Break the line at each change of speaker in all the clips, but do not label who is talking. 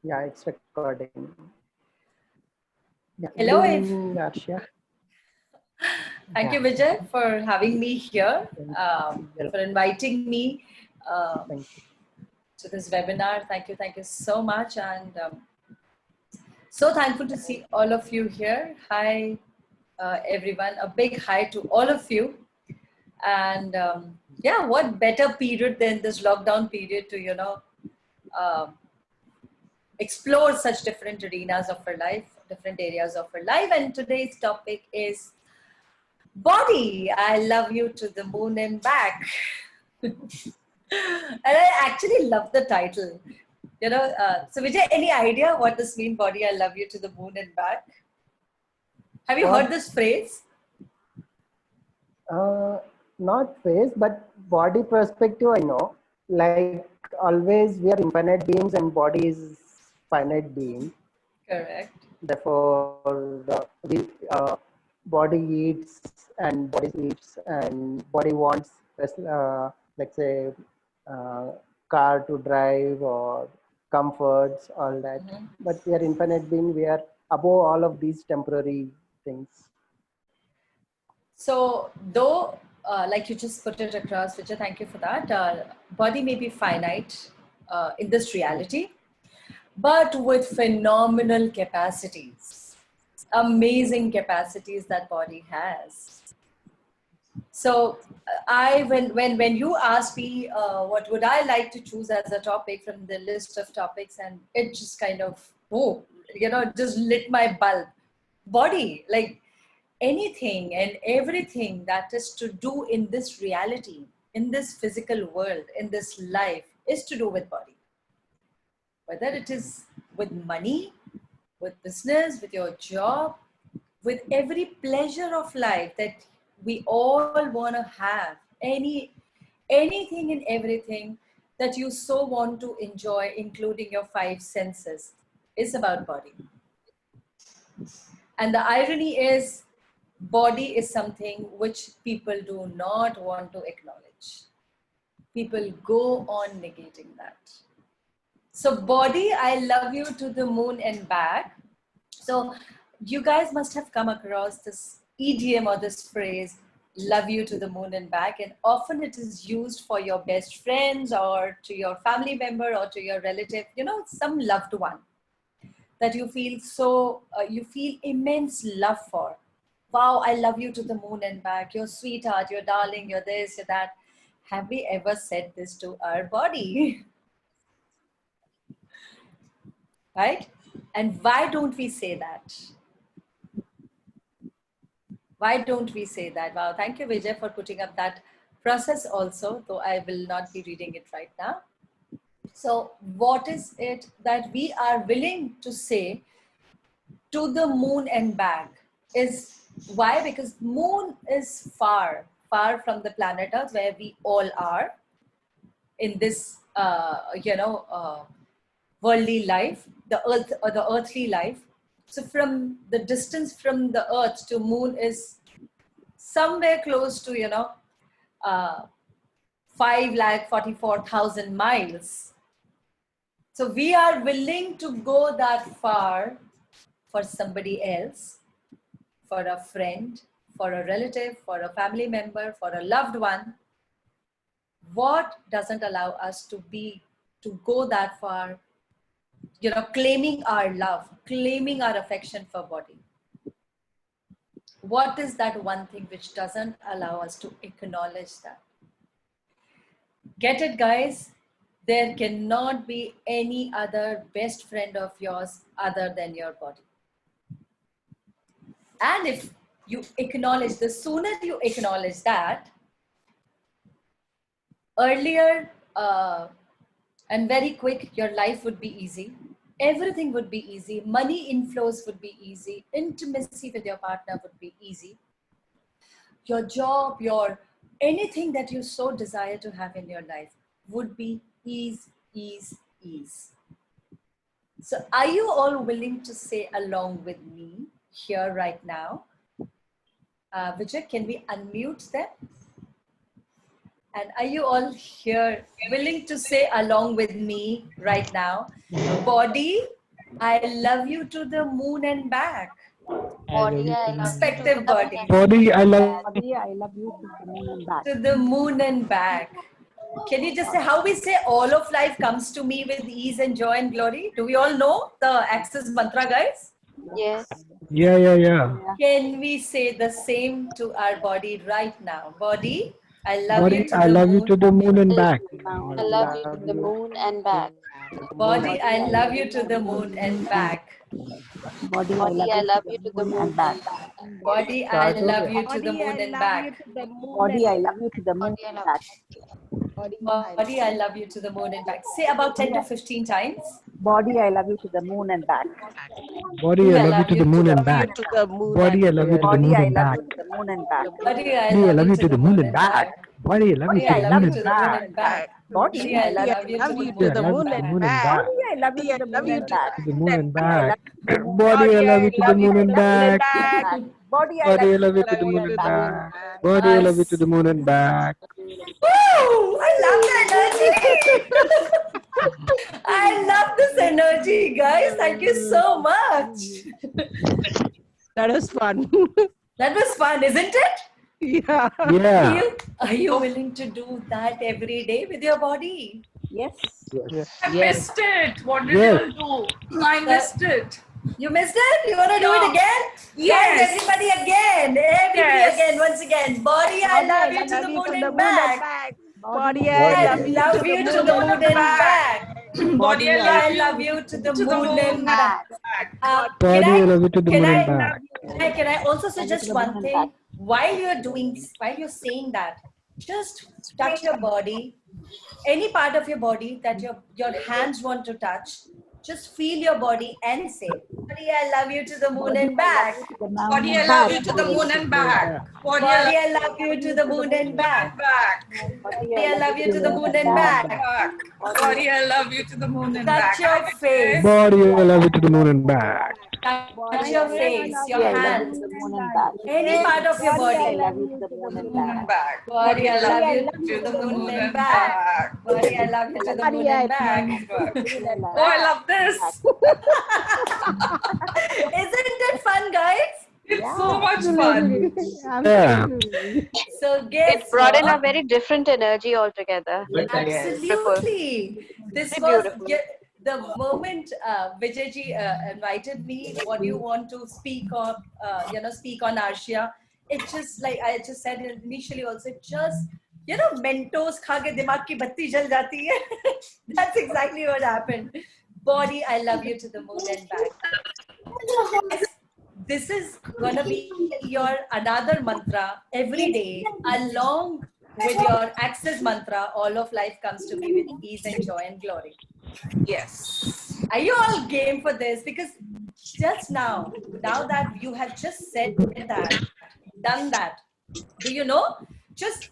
Yeah, it's recording. Yeah, good
Hello,
evening, Arshia.
thank
Yeah,
you, Vijay, for having me here,
well,
for inviting me
thank you.
to this webinar. Thank you so much, and so thankful to see all of you here. Hi, everyone. A big hi to all of you. And yeah, what better period than this lockdown period to uh, explore such different arenas of our life, different areas of our life. And today's topic is body. I love you to the moon and back. And I actually love the title. So Vijay, any idea what this means? Body, I love you to the moon and back. Have you heard
What?
this phrase?
Not face, but body perspective. I know. Like always, we are infinite beings, and body is finite being.
Correct.
Therefore, we body eats and body sleeps, and body wants, let's say, uh, car to drive or comforts, all that. But we are infinite being. We are above all of these temporary things.
So though, like you just put it across, Vijay, thank you for that. Body may be finite in this reality, but with phenomenal capacities, amazing capacities that body has. So when you asked me what would I like to choose as a topic from the list of topics, and it just kind of just lit my bulb. Body, like anything and everything that is to do in this reality, in this physical world, in this life, is to do with body. Whether it is with money, with business, with your job, with every pleasure of life that we all want to have, anything and everything that you so want to enjoy, including your five senses, is about body. And the irony is, body is something which people do not want to acknowledge. People go on negating that. So body, I love you to the moon and back. So you guys must have come across this idiom or this phrase, love you to the moon and back. And often it is used for your best friends or to your family member or to your relative, some loved one that you feel you feel immense love for. Wow, I love you to the moon and back. You're sweetheart, you're darling, you're this, you're that. Have we ever said this to our body? Right? And why don't we say that? Why don't we say that? Wow, thank you, Vijay, for putting up that process also, though I will not be reading it right now. So what is it that we are willing to say to the moon and back? Is why? Because moon is far from the planet Earth, where we all are in this worldly life, the earth or the earthly life. So from the distance from the earth to moon is somewhere close to uh, 5,44,000 miles. So we are willing to go that far for somebody else, for a friend, for a relative, for a family member, for a loved one. What doesn't allow us to go that far, claiming our love, claiming our affection for body? What is that one thing which doesn't allow us to acknowledge that? Get it, guys? There cannot be any other best friend of yours other than your body. And if you acknowledge, the sooner you acknowledge that, earlier and very quick, your life would be easy. Everything would be easy. Money inflows would be easy. Intimacy with your partner would be easy. Your job, your anything that you so desire to have in your life would be ease, ease, ease. So are you all willing to say along with me here right now? Vijay, can we unmute them? And are you all here willing to say along with me right now? Body, I love you to the moon and back.
Body, I love you to
Respective
the
body.
Body, I love
Body, I love you to the moon and back.
To the moon and back. Can you just say how we say all of life comes to me with ease and joy and glory? Do we all know the Access mantra, guys?
Yes.
yeah.
Can we say the same to our body right now? Body, I love you
Body,
to
I
the
love you
moon.
to the moon and back.
I love you to the moon and back.
Body, I love you to the moon and back.
Body, I
Body, I
love
love
you
you
to
to
the
the
moon
moon
and back.
and back.
Body, I love you to the moon and back.
Body, I love you to the moon
Body, I
and
love
back.
Body, I love you to the moon and back. Say about 10 to 15 times.
Body, I love you to the moon and back.
Body, I love you to the moon and back. Body, I love you to the
Body,
moon
I
and
love
back.
you to the moon and back.
Body, I
Body, I
love
love
you
you
to the moon and back.
back. Body, I love you
Body,
to
I
the
love
moon
you
and
to the moon
back.
and back.
Body,
Body,
I
I
love
love you to the moon
Body, I love you to the
and
moon
back.
and back.
Body, I love you to the moon and back.
To the moon and
I
back.
love you to the moon
Body, I love you to the moon and back.
Body, I
Body, I
love
love
you
you
to
to
the
the
moon
moon
and
and
back.
back. Body, I love you to the moon and back.
Woo! I love the energy. I love this energy, guys. Thank you so much.
That was fun.
That was fun, isn't it?
Yeah.
Yeah.
Are you willing to do that every day with your body?
Yes.
I missed it. What did
Yes.
you all do? I missed it.
You missed it? You want to do it again?
Yes.
Guys, everybody again. Everybody
Yes.
again. Once again. Body, I love you to the moon and back.
Body,
I
I love you
love you to the moon and back.
Body, I
I
love
love
you
you to the
to the
moon
moon
and back.
Body, I love you to the moon and back.
Can I also suggest one thing? While you're saying that, just touch your body, any part of your body that your hands want to touch. Just feel your body and say, "Body, I love you to the moon and back."
Body, I love you to the moon and back. Body,
Body, I love you to the moon and back. Body, I love you to the moon and back.
Body, I love you to the moon and
Touch
back.
your face.
Body, I love you to the moon and back.
Touch your face, your
I love you
hands,
to the moon and back.
any part of your
I
body.
love you to the moon and
Moon
back.
and back.
Body, I love you
To
to the moon and back. Body, I love you to the moon and back.
Oh, I love this.
Isn't it fun, guys?
It's so much fun.
Yeah.
So guess
It brought in a
what?
very different energy altogether.
Absolutely. This
Very
was
beautiful.
the moment Vijayji invited me. What do you want to speak of? Speak on Arshia. It just like I just said initially. Also, it just Mentos खा के दिमाग की बत्ती जल जाती है. That's exactly what happened. Body, I love you to the moon and back. This is gonna be your another mantra every day, along with your Access mantra. All of life comes to me with ease and joy and glory.
Yes.
Are you all game for this? Because just now that you have just said that, done that, do you know? Just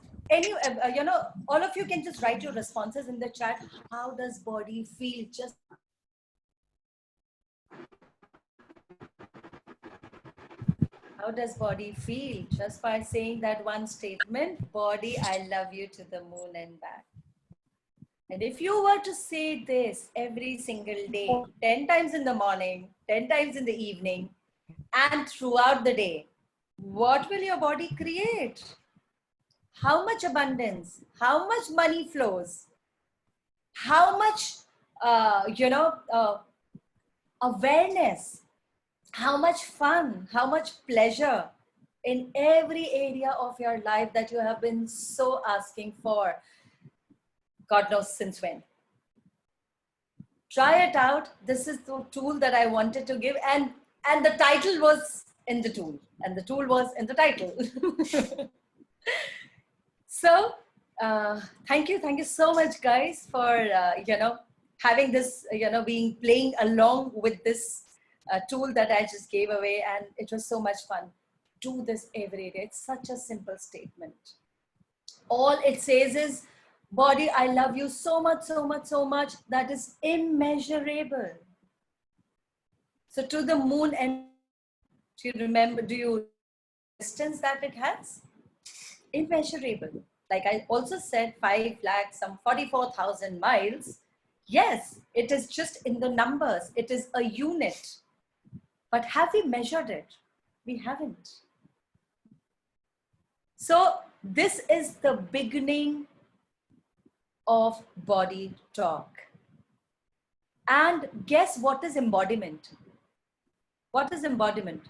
all of you can just write your responses in the chat. How does body feel? Just how does body feel? Just by saying that one statement, body, I love you to the moon and back. And if you were to say this every single day, 10 times in the morning, 10 times in the evening, and throughout the day, what will your body create? How much abundance? How much money flows? How much, awareness? How much fun? How much pleasure in every area of your life that you have been so asking for? God knows since when. Try it out. This is the tool that I wanted to give, and the title was in the tool, and the tool was in the title. So thank you so much, guys, for having this, playing along with this tool that I just gave away, and it was so much fun. Do this every day. It's such a simple statement. All it says is, body, I love you so much, so much, so much. That is immeasurable. So to the moon, and do you distance that it has? Immeasurable. Like I also said, 5 lakh, some 44,000 miles. Yes, it is just in the numbers. It is a unit. But have we measured it? We haven't. So this is the beginning of body talk. And guess what is embodiment? What is embodiment?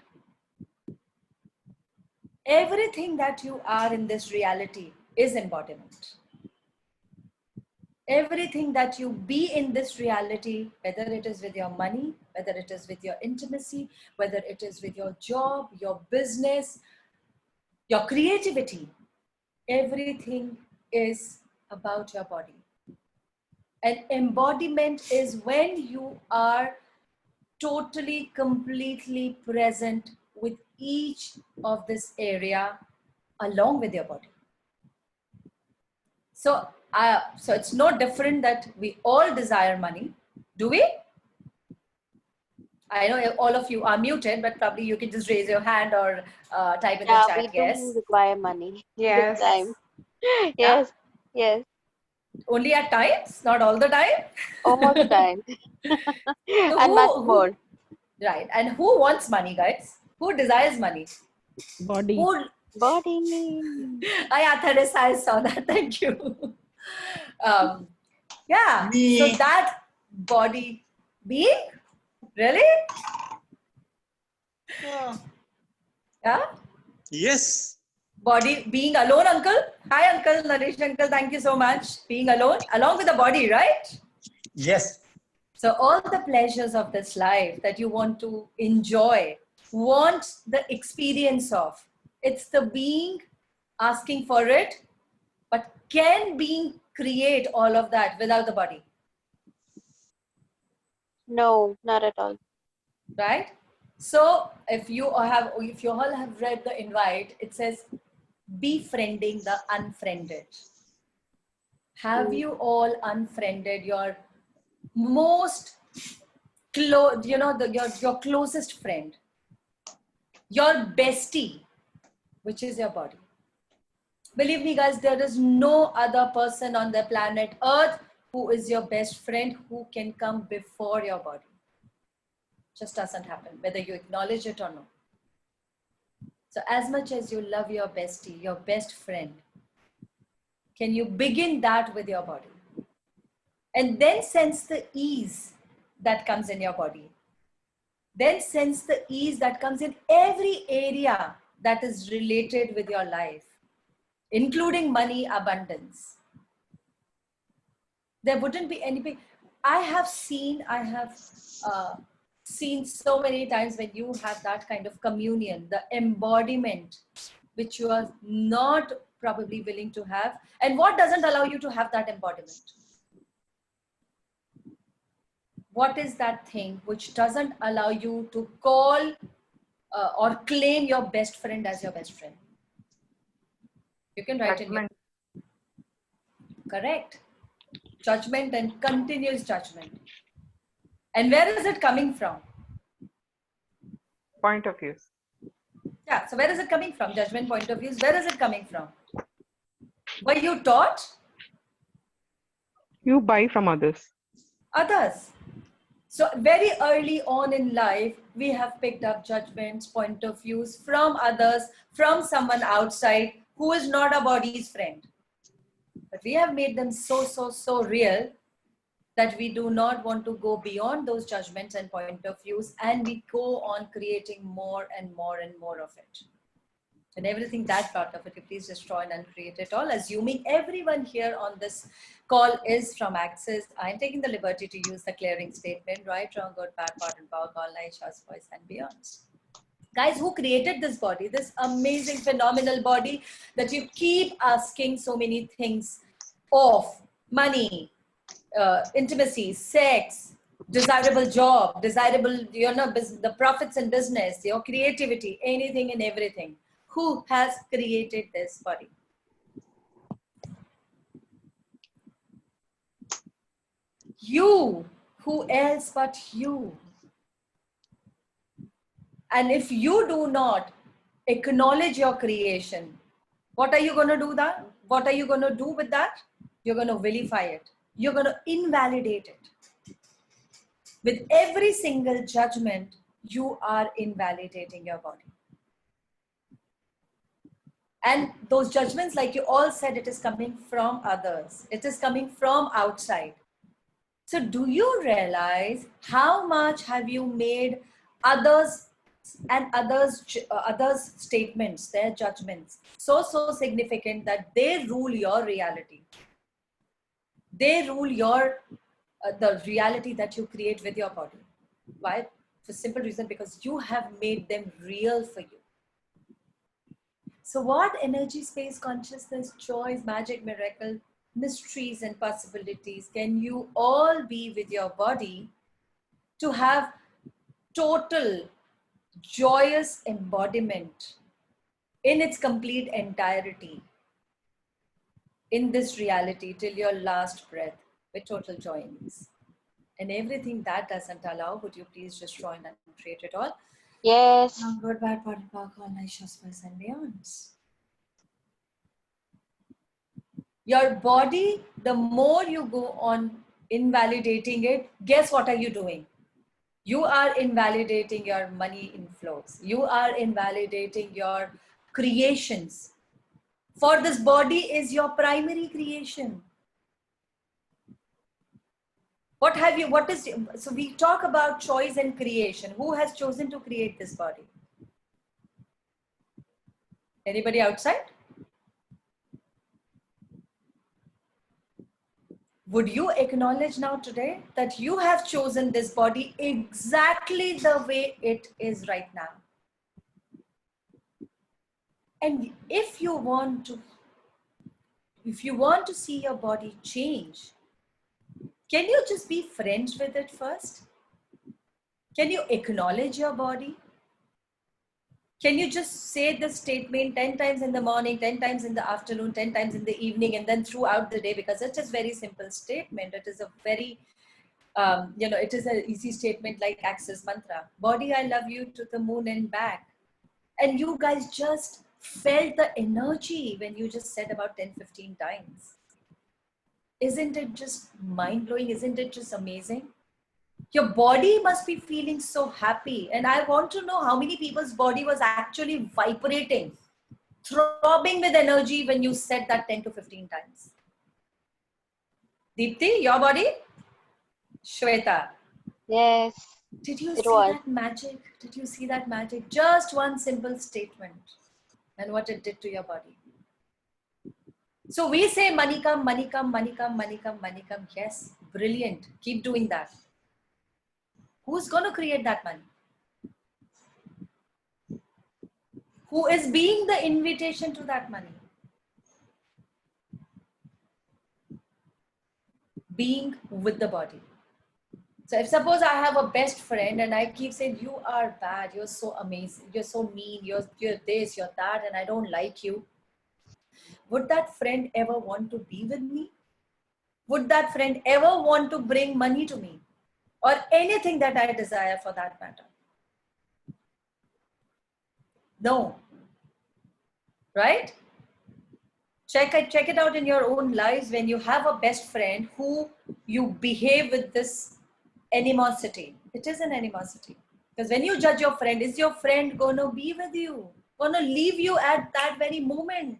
Everything that you are in this reality is embodiment. Everything that you be in this reality, whether it is with your money, whether it is with your intimacy, whether it is with your job, your business, your creativity, everything is about your body. And embodiment is when you are totally, completely present with each of this area along with your body. So it's no different that we all desire money. Do we? I know all of you are muted, but probably you can just raise your hand or type in the chat.
We
Yes.
do require money.
Yes.
Big time. Yes. Yes.
Only at times, not all the time.
All the time.
So
And much more.
Right. And who wants money, guys? Who desires money?
Body.
Who?
Body.
Teresa, I saw that. Thank you. Yeah.
Me.
So that body being, really? Yeah.
Yes.
Body being alone, uncle. Hi, uncle. Naresh uncle. Thank you so much. Being alone, along with the body, right?
Yes.
So all the pleasures of this life that you want to enjoy, want the experience of, it's the being asking for it, but can being create all of that without the body?
No, not at all.
Right? So if you all have read the invite, it says befriending the unfriended. Have you all unfriended your most close, your closest friend, your bestie, which is your body? Believe me, guys, there is no other person on the planet Earth who is your best friend who can come before your body. Just doesn't happen, whether you acknowledge it or not. So as much as you love your bestie, your best friend, can you begin that with your body? And then sense the ease that comes in your body. Then sense the ease that comes in every area that is related with your life, including money, abundance. There wouldn't be anything. I have seen so many times when you have that kind of communion, the embodiment, which you are not probably willing to have. And what doesn't allow you to have that embodiment? What is that thing which doesn't allow you to call or claim your best friend as your best friend? You can write
Judgment.
in your... Correct. Judgment and continuous judgment. And where is it coming from?
Point of view.
Yeah, so where is it coming from? Judgment, point of views. Where is it coming from? Were you taught?
You buy from others.
Others. So very early on in life, we have picked up judgments, point of views from others, from someone outside who is not our body's friend. But we have made them so real that we do not want to go beyond those judgments and point of views, and we go on creating more and more and more of it. And everything that part of it, you please destroy and uncreate it all, assuming everyone here on this call is from Axis. I'm taking the liberty to use the clearing statement, right, wrong, good, bad, part, and power, all night, shots, voice, and beyonds. Guys, who created this body, this amazing, phenomenal body that you keep asking so many things of: money, intimacy, sex, desirable job, desirable, the profits in business, your creativity, anything and everything. Who has created this body? You. Who else but you? And if you do not acknowledge your creation, what are you going to do that? What are you going to do with that? You're going to vilify it. you're going to invalidate it. With every single judgment, you are invalidating your body. And those judgments, like you all said, it is coming from others. It is coming from outside. So do you realize how much have you made others and others statements, their judgments, so significant that they rule your reality? They rule your the reality that you create with your body. Why? For simple reason, because you have made them real for you. So what energy, space, consciousness, choice, magic, miracle, mysteries and possibilities can you all be with your body to have total joyous embodiment in its complete entirety in this reality till your last breath with total joy and ease. And everything that doesn't allow, would you please just join and create it all?
Yes.
Good, bad, body, park, all night, shows, and beyonds. Your body, the more you go on invalidating it, guess what are you doing? You are invalidating your money inflows. You are invalidating your creations. For this body is your primary creation. So we talk about choice and creation. Who has chosen to create this body? Anybody outside? Would you acknowledge now today that you have chosen this body exactly the way it is right now? And if you want to see your body change, can you just be friends with it first? Can you acknowledge your body? Can you just say the statement 10 times in the morning, 10 times in the afternoon, 10 times in the evening, and then throughout the day? Because it is very simple statement. It is a very, it is an easy statement like Access Mantra. Body, I love you to the moon and back. And you guys just felt the energy when you just said about 10, 15 times. Isn't it just mind-blowing? Isn't it just amazing? Your body must be feeling so happy. And I want to know how many people's body was actually vibrating, throbbing with energy when you said that 10 to 15 times. Deepti, your body? Shweta.
Yes.
Did you see that magic? Did you see that magic? Just one simple statement and what it did to your body. So we say money come, money come, money come, money come, money come. Yes, brilliant. Keep doing that. Who's going to create that money? Who is being the invitation to that money? Being with the body. So if suppose I have a best friend and I keep saying, you are bad, you're so amazing, you're so mean, you're this, you're that, and I don't like you. Would that friend ever want to be with me? Would that friend ever want to bring money to me? Or anything that I desire for that matter? No. Right? Check it out in your own lives when you have a best friend who you behave with this animosity. It is an animosity. Because when you judge your friend, is your friend going to be with you? Going to leave you at that very moment?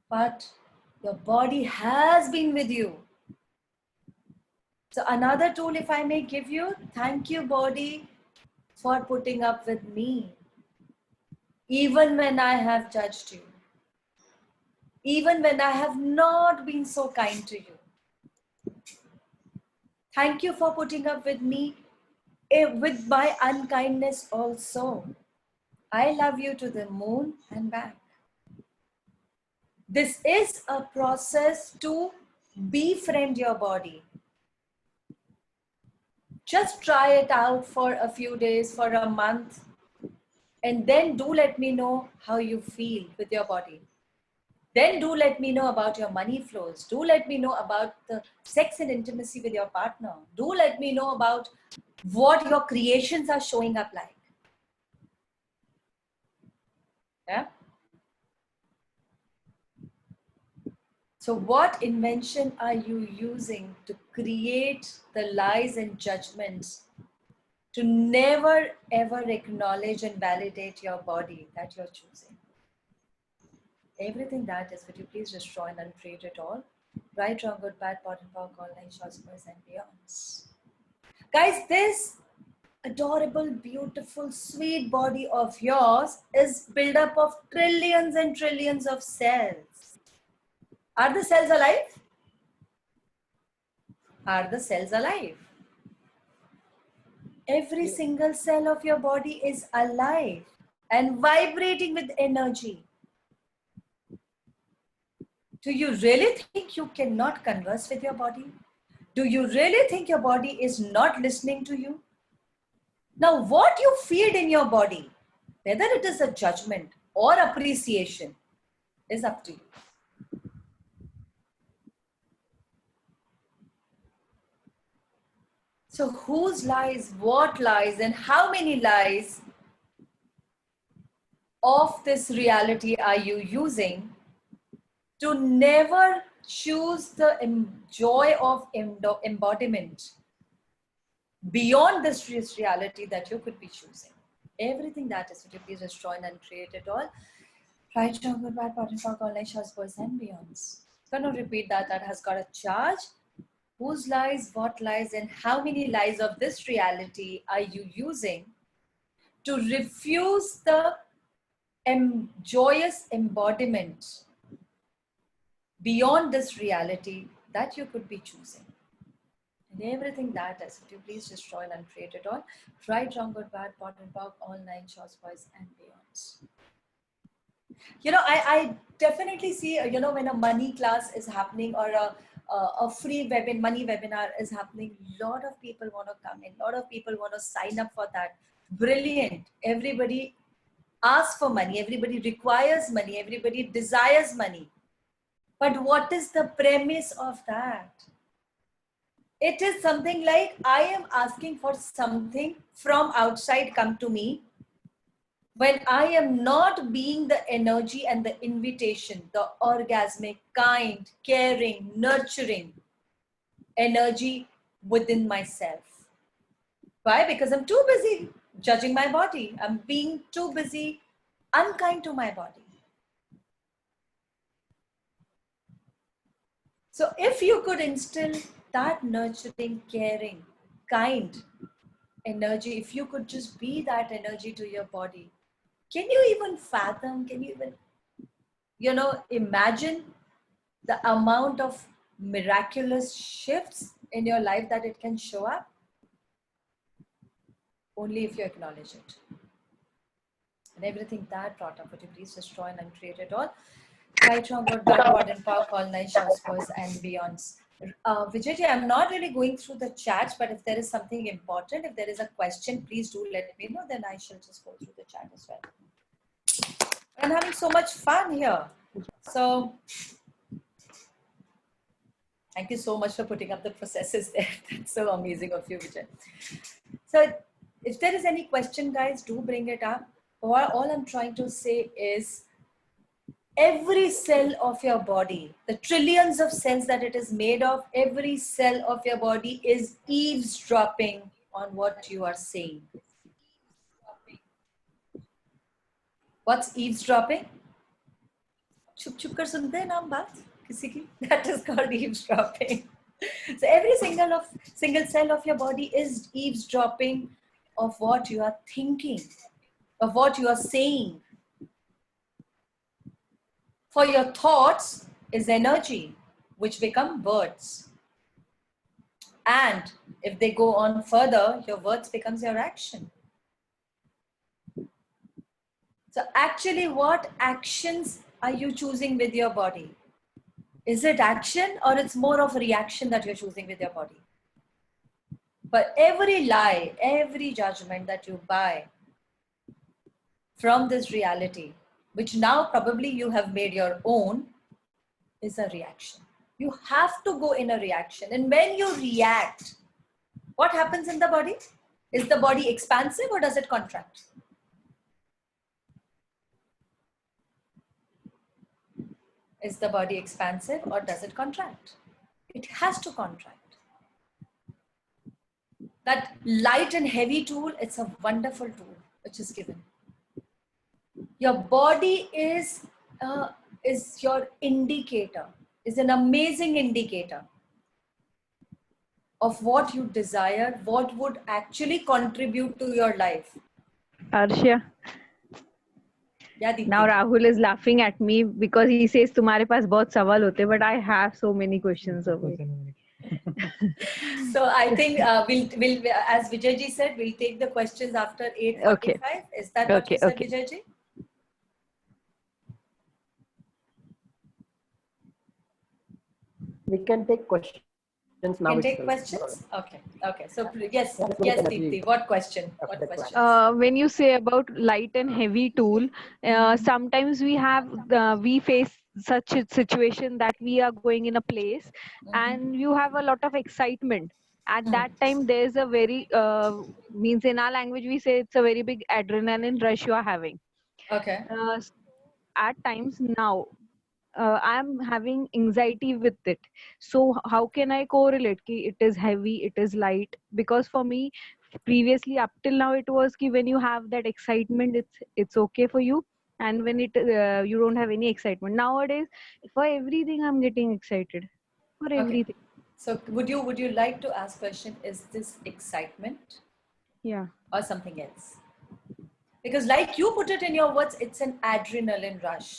But your body has been with you. So another tool, if I may give you, thank you, body, for putting up with me. Even when I have judged you. Even when I have not been so kind to you. Thank you for putting up with me with my unkindness also. I love you to the moon and back. This is a process to befriend your body. Just try it out for a few days, for a month, and then do let me know how you feel with your body. Then do let me know about your money flows. Do let me know about the sex and intimacy with your partner. Do let me know about what your creations are showing up like. Yeah? So what invention are you using to create the lies and judgments to never ever acknowledge and validate your body that you're choosing? Everything that is, would you please destroy and uncreate it all? Right, wrong, good, bad, bottom, power, online, shorts, boys, and beyonds. Guys, this adorable, beautiful, sweet body of yours is built up of trillions and trillions of cells. Are the cells alive? Are the cells alive? Every single cell of your body is alive and vibrating with energy. Do you really think you cannot converse with your body? Do you really think your body is not listening to you? Now, what you feed in your body, whether it is a judgment or appreciation, is up to you. So whose lies, what lies, and how many lies of this reality are you using to never choose the joy of embodiment beyond this reality that you could be choosing? Everything that is, would you please destroy and uncreate it all? Right, wrong, good, bad, bottom, park, online, shorts, boys, and beyonds. I'm going to repeat that. That has got a charge. Whose lies, what lies, and how many lies of this reality are you using to refuse the joyous embodiment beyond this reality that you could be choosing? And everything that is, would you please destroy and uncreate it all? Right, wrong, good, bad, bottom, park, online, shorts, boys, and beyonds. You know, I definitely see, you know, when a money class is happening or a free money webinar is happening, a lot of people want to come in, a lot of people want to sign up for that. Brilliant. Everybody asks for money, everybody requires money, everybody desires money. But what is the premise of that? It is something like, I am asking for something from outside come to me, when I am not being the energy and the invitation, the orgasmic, kind, caring, nurturing energy within myself. Why? Because I'm too busy judging my body. I'm being too busy unkind to my body. So if you could instill that nurturing, caring, kind energy, if you could just be that energy to your body, can you even fathom, can you even, you know, imagine the amount of miraculous shifts in your life that it can show up? Only if you acknowledge it. And everything that brought up, would you please destroy and uncreate it all? Right, wrong, good, bad, modern, power, online, shorts, boys, and beyonds. Vijay, I'm not really going through the chats, but if there is something important, if there is a question, please do let me know. Then I shall just go through the chat as well. I'm having so much fun here. So thank you so much for putting up the processes there. That's so amazing of you, Vijay. So if there is any question, guys, do bring it up. All I'm trying to say is, every cell of your body, the trillions of cells that it is made of, every cell of your body is eavesdropping on what you are saying. What's eavesdropping? Chup chup kar sunte hain naam baat kisi ki? That is called eavesdropping. So every single cell of your body is eavesdropping of what you are thinking, of what you are saying. For your thoughts is energy, which become words. And if they go on further, your words becomes your action. So actually, what actions are you choosing with your body? Is it action, or it's more of a reaction that you're choosing with your body? But every lie, every judgment that you buy from this reality, which now probably you have made your own, is a reaction. You have to go in a reaction. And when you react, what happens in the body? Is the body expansive or does it contract? Is the body expansive or does it contract? It has to contract. That light and heavy tool, it's a wonderful tool which is given. Your body is your indicator, is an amazing indicator of what you desire, what would actually contribute to your life.
Arshia,
Yeah, Deepti.
now Rahul is laughing at me because he says तुम्हारे पास बहुत सवाल होते, but I have so many questions of it.
So I think we'll as Vijay ji said, we'll take the questions after 8:45.
Okay.
Is that what you said,
Okay.
Vijay ji?
We can take questions now.
Can take
itself.
questions? Okay. So yes,
Yeah,
yes,
let's
Deepti. What question?
After
What
the
question?
When you say about light and heavy tool, sometimes we face such a situation that we are going in a place and you have a lot of excitement. At that time, there's a very means in our language we say it's a very big adrenaline rush you are having.
Okay.
At times now, I am having anxiety with it. So how can I correlate? Ki it is heavy, it is light. Because for me, previously up till now, it was ki when you have that excitement, it's okay for you. And when you don't have any excitement. Nowadays, for everything, I'm getting excited. For everything.
So would you like to ask question? Is this excitement
Yeah.
or something else? Because like you put it in your words, it's an adrenaline rush.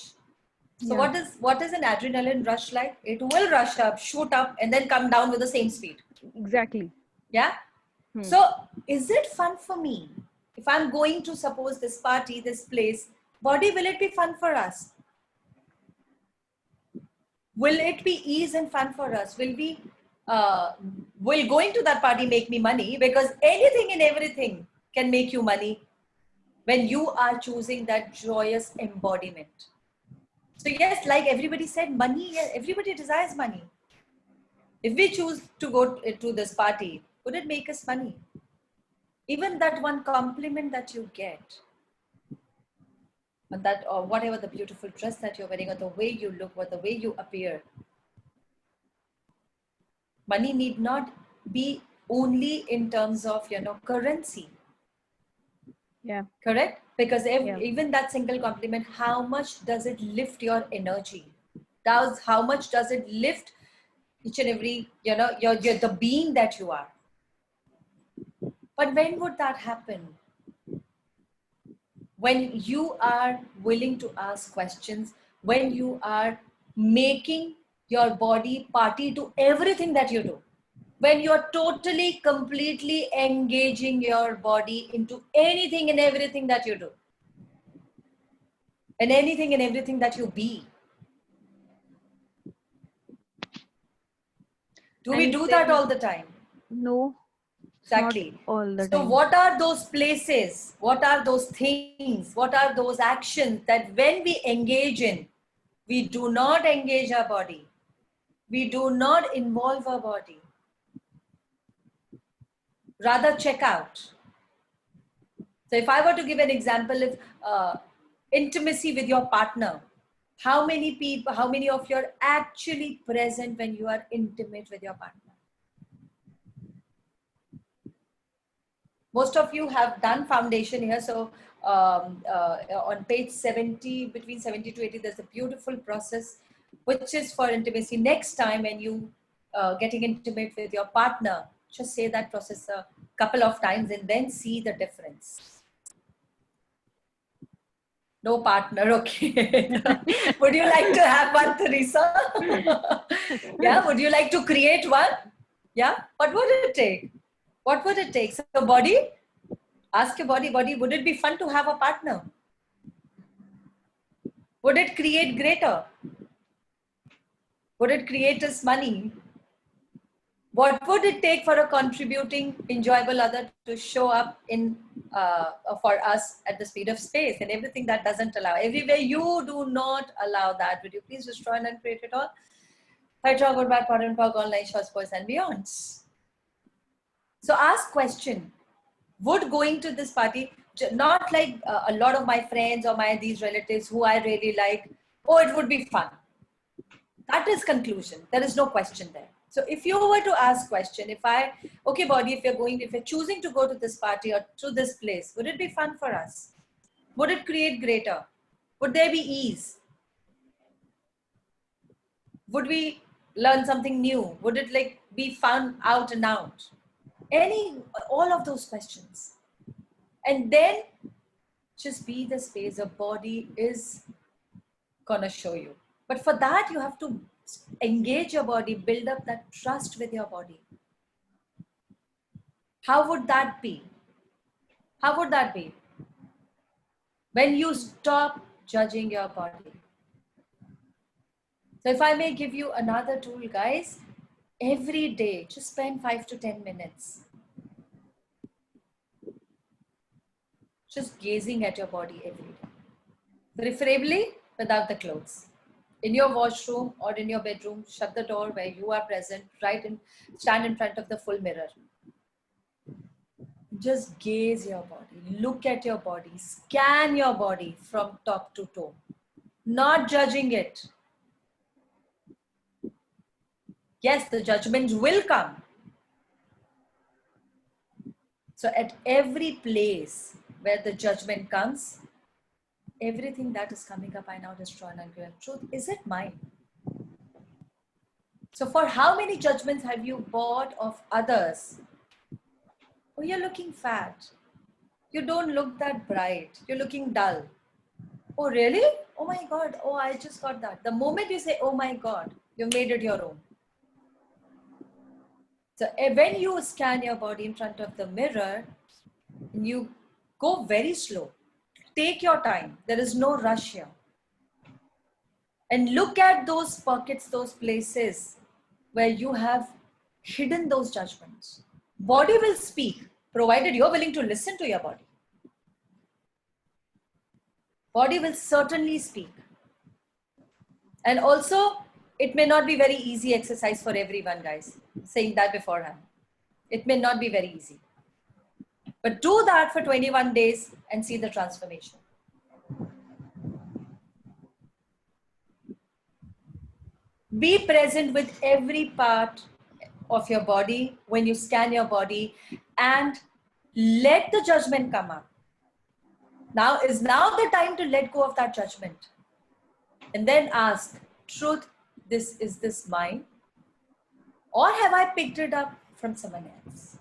So
Yeah.
what is an adrenaline rush like? It will rush up, shoot up, and then come down with the same speed.
Exactly.
Yeah.
Hmm.
So is it fun for me? If I'm going to suppose this party, this place, body, will it be fun for us? Will it be ease and fun for us? Will going to that party make me money? Because anything and everything can make you money when you are choosing that joyous embodiment. So yes, like everybody said, money, everybody desires money. If we choose to go to this party, would it make us money? Even that one compliment that you get, or whatever the beautiful dress that you're wearing, or the way you look, or the way you appear. Money need not be only in terms of, currency.
Yeah.
Correct? Because even that single compliment, how much does it lift your energy? How much does it lift each and every, you're the being that you are? But when would that happen? When you are willing to ask questions, when you are making your body party to everything that you do, when you're totally, completely engaging your body into anything and everything that you do, and anything and everything that you be. Do we do that all the time?
No.
Exactly.
Not all the
So
time.
what are those places? What are those things? What are those actions that when we engage in, we do not engage our body. We do not involve our body. Rather check out. So if I were to give an example of intimacy with your partner, how many of you are actually present when you are intimate with your partner? Most of you have done foundation here. So on page 70, between 70 to 80, there's a beautiful process, which is for intimacy. Next time when you getting intimate with your partner, just say that process a couple of times and then see the difference. No partner, okay. Would you like to have one, Teresa? Yeah, would you like to create one? Yeah, what would it take? What would it take? So body, ask your body, would it be fun to have a partner? Would it create greater? Would it create us money? What would it take for a contributing, enjoyable other to show up in for us at the speed of space and everything that doesn't allow? Everywhere you do not allow that, would you please destroy and uncreate it all? Hydra, good, bad, pardon, pog, online, shorts, boys, and beyonds. So ask question. Would going to this party, not like a lot of my friends or these relatives who I really like, oh, it would be fun. That is conclusion. There is no question there. So if you were to ask question, okay, body, if you're choosing to go to this party or to this place, would it be fun for us? Would it create greater? Would there be ease? Would we learn something new? Would it like be fun out and out? All of those questions. And then just be the space a body is gonna show you. But for that, you have to engage your body, build up that trust with your body. How would that be? How would that be? When you stop judging your body. So if I may give you another tool, guys, every day, just spend 5 to 10 minutes. Just gazing at your body every day. Preferably without the clothes. In your washroom or in your bedroom, shut the door where you are present, stand in front of the full mirror. Just gaze your body, look at your body, scan your body from top to toe, not judging it. Yes, the judgments will come. So at every place where the judgment comes, everything that is coming up, I now destroy and uncreate. Truth, is it mine? So for how many judgments have you bought of others? Oh, you're looking fat. You don't look that bright. You're looking dull. Oh, really? Oh my God. Oh, I just got that. The moment you say, oh my God, you made it your own. So when you scan your body in front of the mirror, you go very slow. Take your time. There is no rush here. And look at those pockets, those places where you have hidden those judgments. Body will speak, provided you're willing to listen to your body. Body will certainly speak. And also, it may not be very easy exercise for everyone, guys. Saying that beforehand. It may not be very easy. But do that for 21 days and see the transformation. Be present with every part of your body when you scan your body and let the judgment come up. Now is the time to let go of that judgment. And then ask, truth, is this mine? Or have I picked it up from someone else?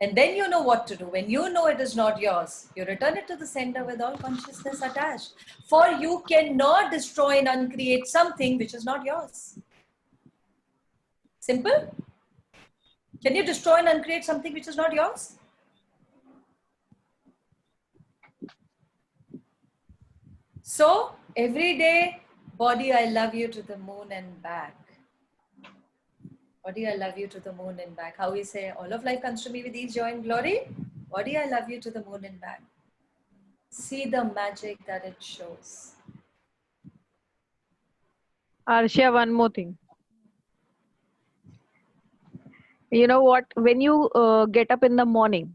And then you know what to do. When you know it is not yours, you return it to the center with all consciousness attached. For you cannot destroy and uncreate something which is not yours. Simple? Can you destroy and uncreate something which is not yours? So, every day, body, I love you to the moon and back. Body, I love you to the moon and back. How we say, all of life comes to me with ease, joy and glory. Body, I love you to the moon and back. See the magic that it shows.
Arshia, one more thing. You know what? When you get up in the morning,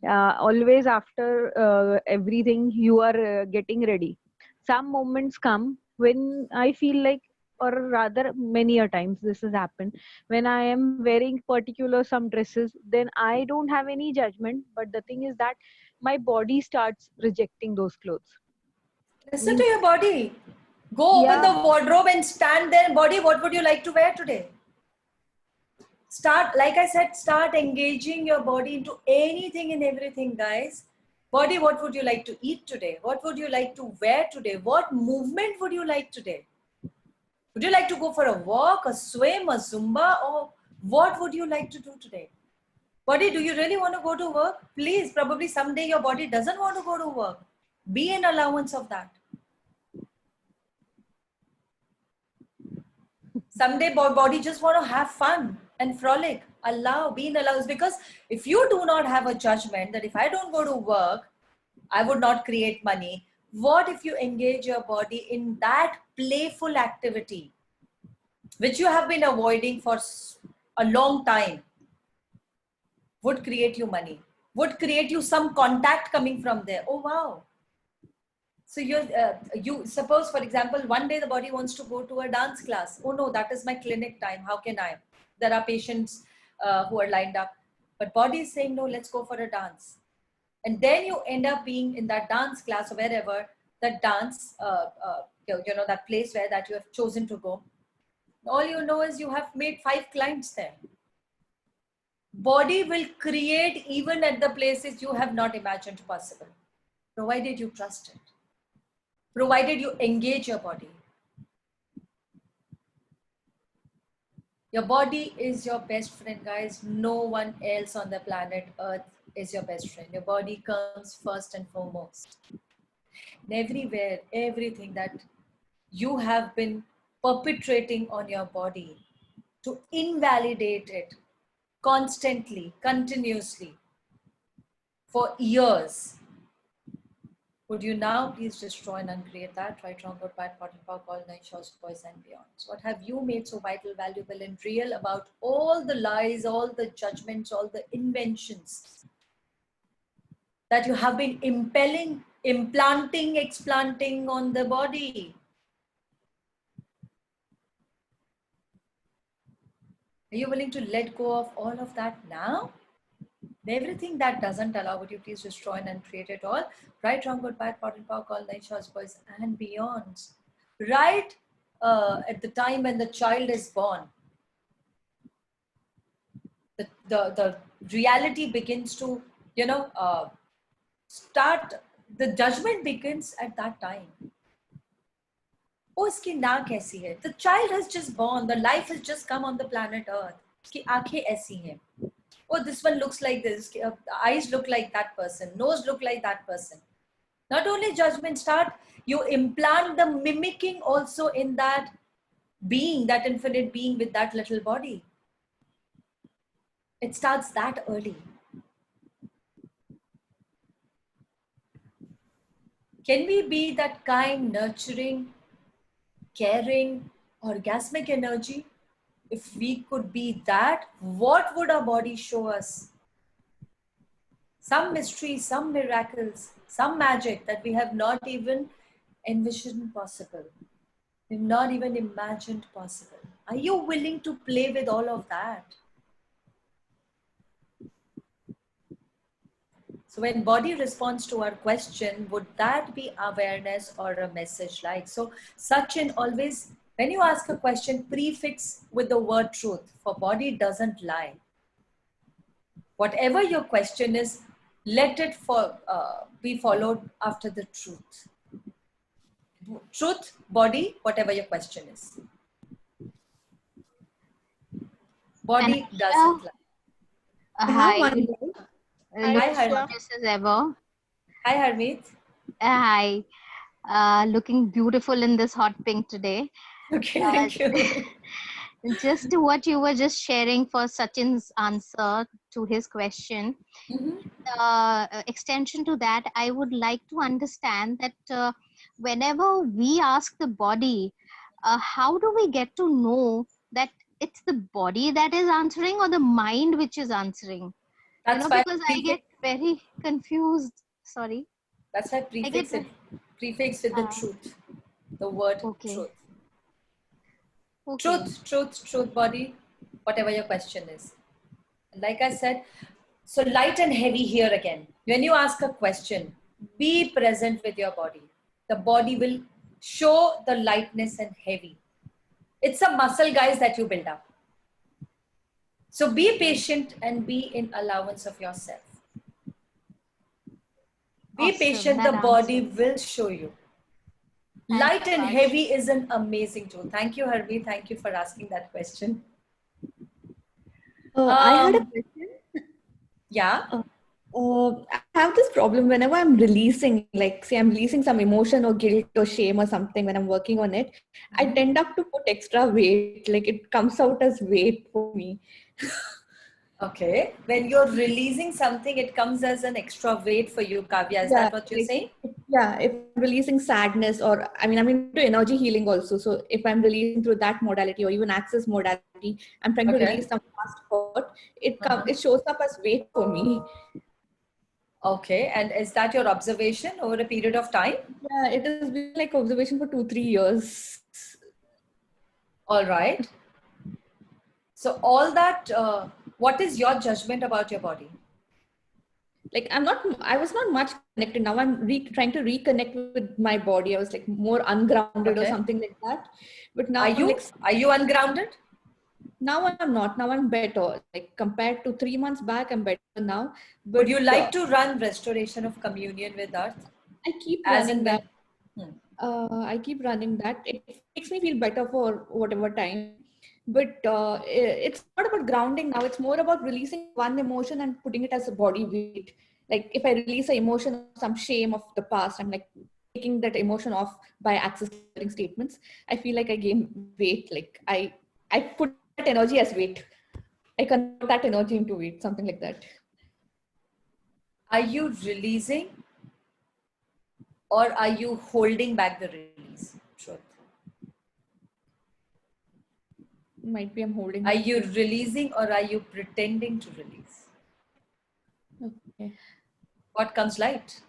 always after everything, you are getting ready. Some moments come when I feel like, or rather many a times this has happened, when I am wearing particular some dresses, then I don't have any judgment. But the thing is that my body starts rejecting those clothes.
Listen to your body. Go open the wardrobe and stand there. Body, what would you like to wear today? Start, like I said, start engaging your body into anything and everything, guys. Body, what would you like to eat today? What would you like to wear today? What movement would you like today? Would you like to go for a walk, a swim, a Zumba, or what would you like to do today? Body, do you really want to go to work? Please, probably someday your body doesn't want to go to work. Be an allowance of that. Someday body just want to have fun and frolic. Allow, be an allowance. Because if you do not have a judgment that if I don't go to work, I would not create money. What if you engage your body in that playful activity, which you have been avoiding for a long time, would create you money, would create you some contact coming from there. Oh, wow. So you suppose, for example, one day the body wants to go to a dance class. Oh no, that is my clinic time. How can I? There are patients who are lined up, but body is saying no. Let's go for a dance, and then you end up being in that dance class or wherever that dance, that place where that you have chosen to go. All you know is you have made 5 clients there. Body will create even at the places you have not imagined possible, provided you trust it, provided you engage your body. Your body is your best friend, guys. No one else on the planet Earth is your best friend. Your body comes first and foremost. And everywhere, everything that you have been perpetrating on your body to invalidate it constantly, continuously, for years, would you now please destroy and uncreate that? Right, wrong, good, bad, pot and pock, all night shows, boys and beyonds. What have you made so vital, valuable, and real about all the lies, all the judgments, all the inventions that you have been implanting, explanting on the body? Are you willing to let go of all of that now? Everything that doesn't allow, would you please destroy and uncreate it all? Right, wrong, good, bad, pot and pock, all night shows, boys and beyonds. Right at the time when the child is born, the reality begins to, start, the judgment begins at that time. Oh, iski naak aisi hai. The child has just born, the life has just come on the planet Earth. Iski aankhein aisi hain. Oh, this one looks like this, eyes look like that person, nose look like that person. Not only judgment start, you implant the mimicking also in that being, that infinite being with that little body. It starts that early. Can we be that kind, nurturing, caring, orgasmic energy? If we could be that, what would our body show us? Some mystery, some miracles, some magic that we have not even envisioned possible. We've not even imagined possible. Are you willing to play with all of that? So when body responds to our question, would that be awareness or a message like? So Sachin, always, when you ask a question, prefix with the word truth, for body doesn't lie. Whatever your question is, let it be followed after the truth. Truth, body, whatever your question is. Body doesn't lie.
Hi.
Hi, Harmeet.
This is Eva.
Hi, Harmeet.
Hi. Looking beautiful in this hot pink today.
Okay, thank you.
Just what you were just sharing for Sachin's answer to his question. Extension to that, I would like to understand that whenever we ask the body, how do we get to know that it's the body that is answering or the mind which is answering?
That's
because I get very confused. Sorry.
That's why prefix with the truth. The word truth.
Okay.
Truth, body, whatever your question is. Like I said, so light and heavy here again. When you ask a question, be present with your body. The body will show the lightness and heavy. It's a muscle, guys, that you build up. So be patient and be in allowance of yourself. Be patient, the body will show you. Light and heavy is an amazing tool. Thank you, Harvey. Thank you for asking that question.
I had a question.
Yeah.
I have this problem whenever I'm releasing, like say I'm releasing some emotion or guilt or shame or something when I'm working on it, I tend up to put extra weight, like it comes out as weight for me.
Okay. When you're releasing something, it comes as an extra weight for you, Kavya. Is that what you're saying?
Yeah, if I'm releasing sadness or, I'm into energy healing also. So if I'm releasing through that modality or even access modality, I'm trying to release some past hurt, it shows up as weight for me.
Okay, and is that your observation over a period of time?
Yeah, it has been like observation for 2-3 years.
All right. So all that, what is your judgment about your body?
Like I was not much connected. Now I'm trying to reconnect with my body. I was like more ungrounded or
Okay.
something like that. But now
Are you ungrounded?
Now I'm not. Now I'm better. Like compared to 3 months back, I'm better now. But
Would you like to run restoration of communion with Earth?
I keep
As
running
in
that.
when?
I keep running that. It makes me feel better for whatever time. But it's not about grounding now. It's more about releasing one emotion and putting it as a body weight. Like if I release an emotion, some shame of the past, I'm like taking that emotion off by accessing statements. I feel like I gain weight. Like I put that energy as weight. I convert that energy into weight, something like that.
Are you releasing or are you holding back the release? Truth.
Might be I'm holding.
Are you releasing or are you pretending to release?
Okay.
What comes light?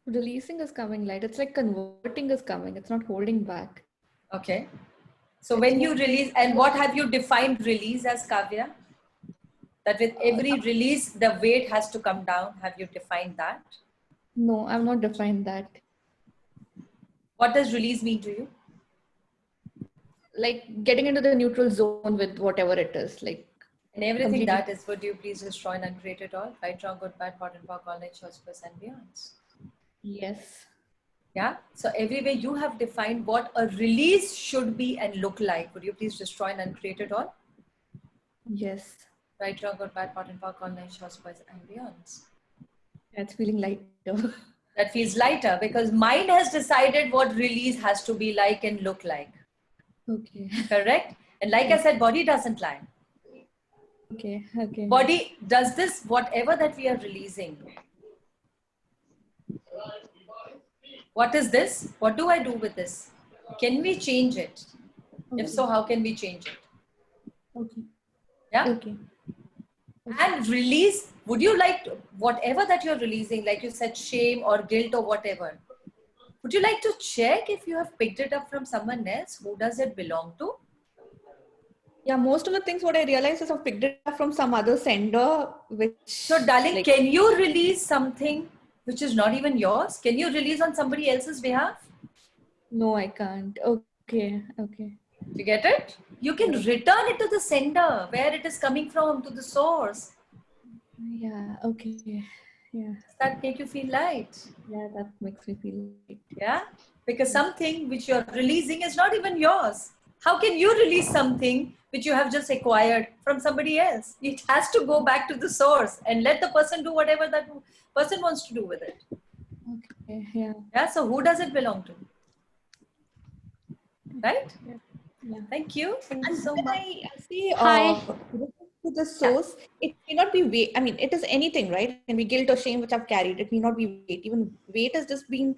Releasing is coming light. It's like converting is coming. It's not holding back.
Okay. So when you release, and what have you defined release as, Kavya? That with every release, the weight has to come down. Have you defined that?
No, I've not defined that.
What does release mean to you?
Like getting into the neutral zone with whatever it is. Like
And everything
completely.
that is, would you please destroy and uncreate it all? Right, wrong, good, bad, hot and dark, all nature, space and beyond.
Yes.
Yeah. So everywhere you have defined what a release should be and look like. Would you please destroy and uncreate it all?
Yes.
Right, wrong, good, bad, hot and dark, all nature, space and beyond.
That's feeling lighter.
That feels lighter because mind has decided what release has to be like and look like.
Okay.
Correct? And like I said, body doesn't lie.
Okay. Okay.
Body does this, whatever that we are releasing. What is this? What do I do with this? Can we change it? If so, how can we change it?
Okay.
Yeah?
Okay.
And release, would you like to, whatever that you're releasing, like you said, shame or guilt or whatever, would you like to check if you have picked it up from someone else? Who does it belong to?
Yeah, most of the things what I realized is I've picked it up from some other sender, which.
So, darling, can you release something which is not even yours? Can you release on somebody else's behalf?
No, I can't. Okay. Okay.
You get it? You can return it to the sender, where it is coming from, to the source.
Yeah. Okay. Yeah.
Does that make you feel light?
Yeah, that makes me feel light.
Yeah? Because something which you're releasing is not even yours. How can you release something which you have just acquired from somebody else? It has to go back to the source and let the person do whatever that person wants to do with it.
Okay. Yeah.
Yeah? So who does it belong to? Right?
Yeah.
Thank you. Thank you so
When
much.
I see
Hi.
to the source, it may not be weight. I mean, it is anything, right? It can be guilt or shame which I've carried. It may not be weight. Even weight has just been.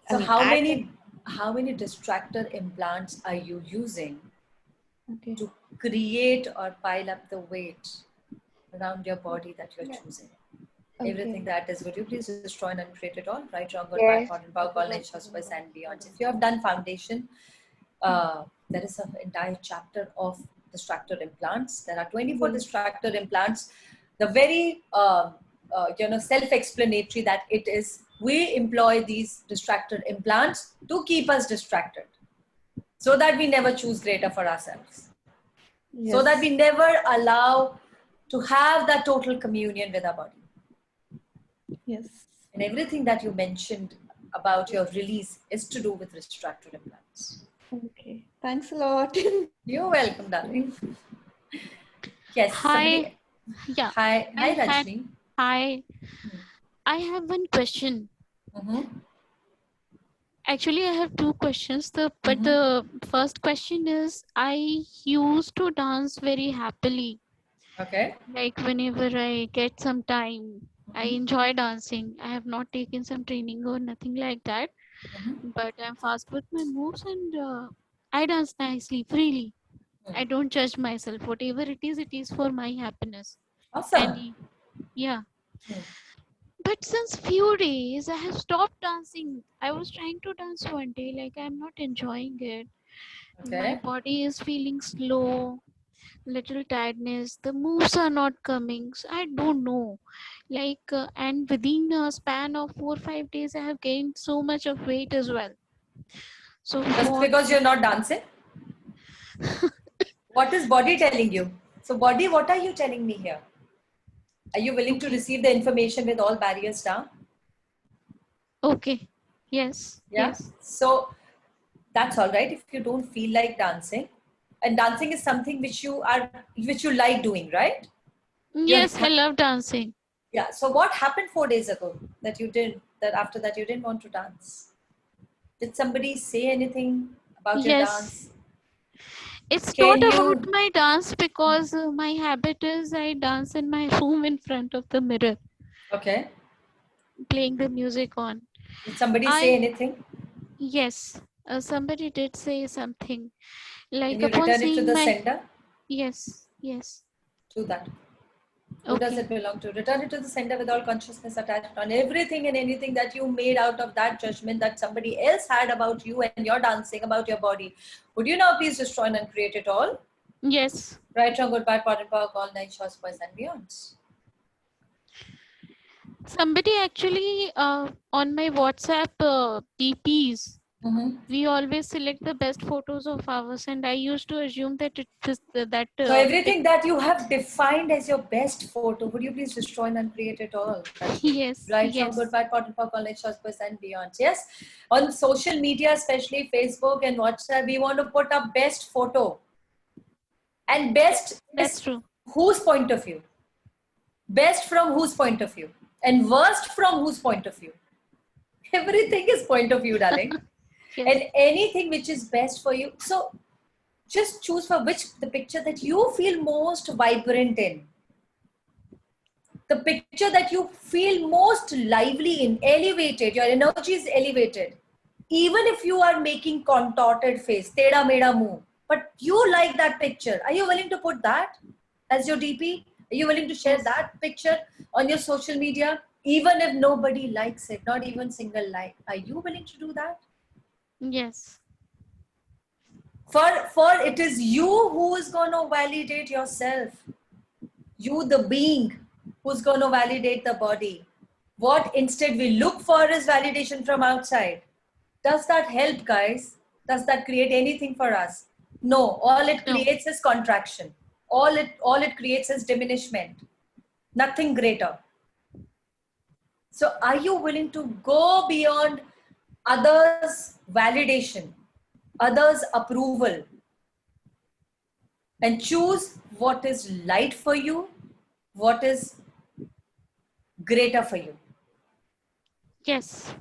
So how many distractor implants are you using to create or pile up the weight around your body that you're choosing?
Okay.
Everything that is, would you please destroy and uncreate it all? Right, wrong, good,
Yes.
bad, hot and power, call nature, space and beyond. If you have done foundation, there is an entire chapter of distractor implants. There are 24 distractor implants. The very self-explanatory that it is, we employ these distractor implants to keep us distracted so that we never choose greater for ourselves.
Yes.
So that we never allow to have that total communion with our body.
Yes.
And everything that you mentioned about your release is to do with distractor implants.
Okay. Thanks a lot.
You're welcome, darling. Yes.
Hi. Yeah.
Hi, Rajni.
Hi. I have one question. Actually, I have two questions. But the first question is, I used to dance very happily.
Okay.
Like whenever I get some time, I enjoy dancing. I have not taken some training or nothing like that. But I'm fast with my moves and I dance nicely, freely. I don't judge myself. Whatever it is for my happiness.
Awesome.
And yeah. But since few days, I have stopped dancing. I was trying to dance one day, like I'm not enjoying it. My
Okay.
body is feeling slow, little tiredness. The moves are not coming. So I don't know. And within a span of 4 or 5 days, I have gained so much of weight as well. So
Just
what?
because you're not dancing? What is body telling you? So body, what are you telling me here? Are you willing to receive the information with all barriers down?
Okay. Yes.
Yeah.
Yes.
So that's all right if you don't feel like dancing. And dancing is something which you like doing, right?
Yes, I love dancing.
Yeah. So what happened 4 days ago that after that you didn't want to dance? Did somebody say anything about your dance?
It's
Can
not
you-
about my dance because my habit is I dance in my room in front of the mirror.
Okay.
Playing the music on.
Did somebody say anything?
Yes. Somebody did say something. Like
Can you
upon
return it to
seeing
the
my...
sender?
Yes. Yes.
Do that. Who does it belong to? Return it to the sender with all consciousness attached on everything and anything that you made out of that judgment that somebody else had about you and your dancing, about your body. Would you now please destroy and uncreate it all?
Yes.
Right, wrong, good, bad, part and power, all nine shorts, boys and beyonds.
Somebody actually on my WhatsApp DPs, we always select the best photos of ours, and I used to assume that it is that.
So everything that you have defined as your best photo, would you please destroy and uncreate it all?
Yes.
Right,
yes.
from good, bad, pot and pop, all night shots, boys and beyond. Yes. On social media, especially Facebook and WhatsApp, we want to put up best photo. And best
That's true.
Whose point of view? Best from whose point of view? And worst from whose point of view? Everything is point of view, darling. And anything which is best for you. So just choose for the picture that you feel most vibrant in. The picture that you feel most lively in, elevated, your energy is elevated. Even if you are making contorted face, teda meda muh, but you like that picture. Are you willing to put that as your DP? Are you willing to share that picture on your social media? Even if nobody likes it, not even single like. Are you willing to do that?
Yes.
For it is you who is going to validate yourself. You, the being, who's going to validate the body. What instead we look for is validation from outside. Does that help, guys? Does that create anything for us? No. All it creates is contraction. All it creates is diminishment. Nothing greater. So are you willing to go beyond others' validation, others' approval, and choose what is light for you, what is greater for you?
Yes.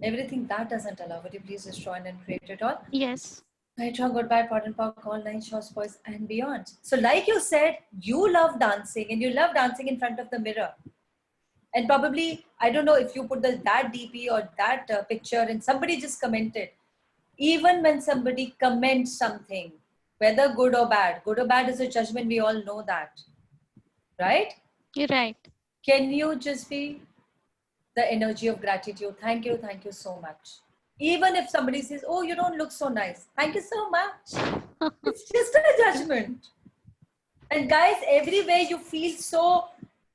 Everything that doesn't allow, would you please destroy and create it all?
Yes.
Right, wrong, good, bad, pot and power, all nine shorts, boys and beyond. So like you said, you love dancing and you love dancing in front of the mirror. And probably, I don't know if you put that DP or that picture and somebody just commented. Even when somebody comments something, whether good or bad is a judgment, we all know that. Right?
You're right.
Can you just be the energy of gratitude? Thank you so much. Even if somebody says, oh, you don't look so nice. Thank you so much. It's just a judgment. And guys, everywhere you feel so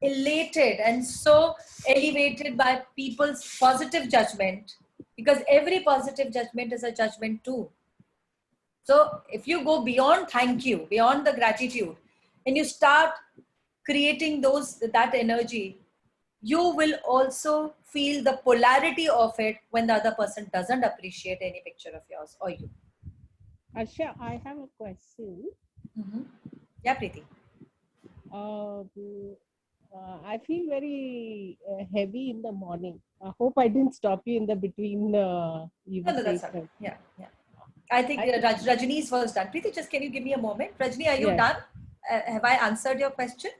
elated and so elevated by people's positive judgment, because every positive judgment is a judgment too. So if you go beyond thank you, beyond the gratitude, and you start creating that energy, you will also feel the polarity of it when the other person doesn't appreciate any picture of yours or you.
Asha, I have a question.
Yeah, Preeti.
I feel very heavy in the morning. I hope I didn't stop you in the between.
No, that's okay. Yeah. I think Rajni's was done. Preeti, just can you give me a moment? Rajni, are you done? Have I answered your question?